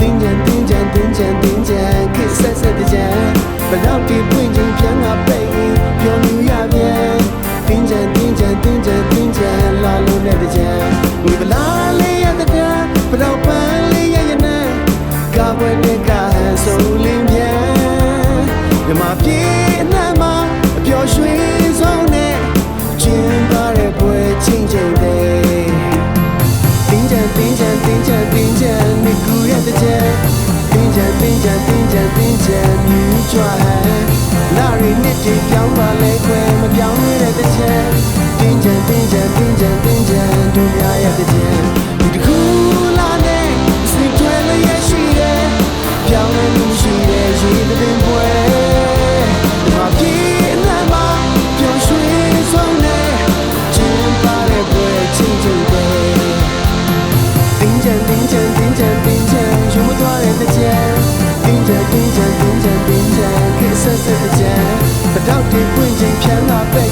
တင်းကြံတင်းကြံတင်းကြံတင်းကြံခေတ်ဆက်ဆက်ကြံဘလောက်ဒီပွင့်ချင်းပြန်ငါပိတ်ပျော်မြူရပြန်တင်းကြံတင်းကြံတင်းကြံတင်းကြံလာလို့နဲ့ကြံဝေဗလာလေးရတဲ့ဘလောက်ပန်းလေးရရနဲ့ကာပွဲနဲ့ကဟန်ဆုံးလင်းပြန်မြမပြေနှမ်းမှာအပျော်ရွှင်ဆုံးနဲ့ကျင်းပါတဲ့ပွဲချင်းချင်းတဲ့တင်းကြံတင်းကြံတင်းကြံတင်းကြံနေကူရတဲ့တင်းကြံတင်းကြံတင်းကြံတင်းကြံမြူးကြွားလာရီနှစ်တည်းပြောင်းပါလေခွဲမပြောင်းရတဲ့တင်းကြံတင်းကြံတင်းကြံတင်းကြံတို့များရတဲ့ဒီတကူလာနဲ့စိတ်ထွဲလို့ရရှိတယ်ပြောင်းလဲမှုရှိတယ်ရေတဲ့ပွဲဒီမှာပြေးနှမ်းမှာပျော်ရွှင်ဆုံးနဲ့ကျင်းပါတဲ့ပွဲချင်းချင်းပဲတင်းကြံတင်းကြံတင်းကြံတင်းကြံယူမသွားတဲ့တင်းကြံတင်းကြံတင်းကြံတင်းကြံတင်းကြံခေတ်ဆက်ဆက်ကြံဘတောက်တွေပွင့်ချင်းဖြန်းလာပဲ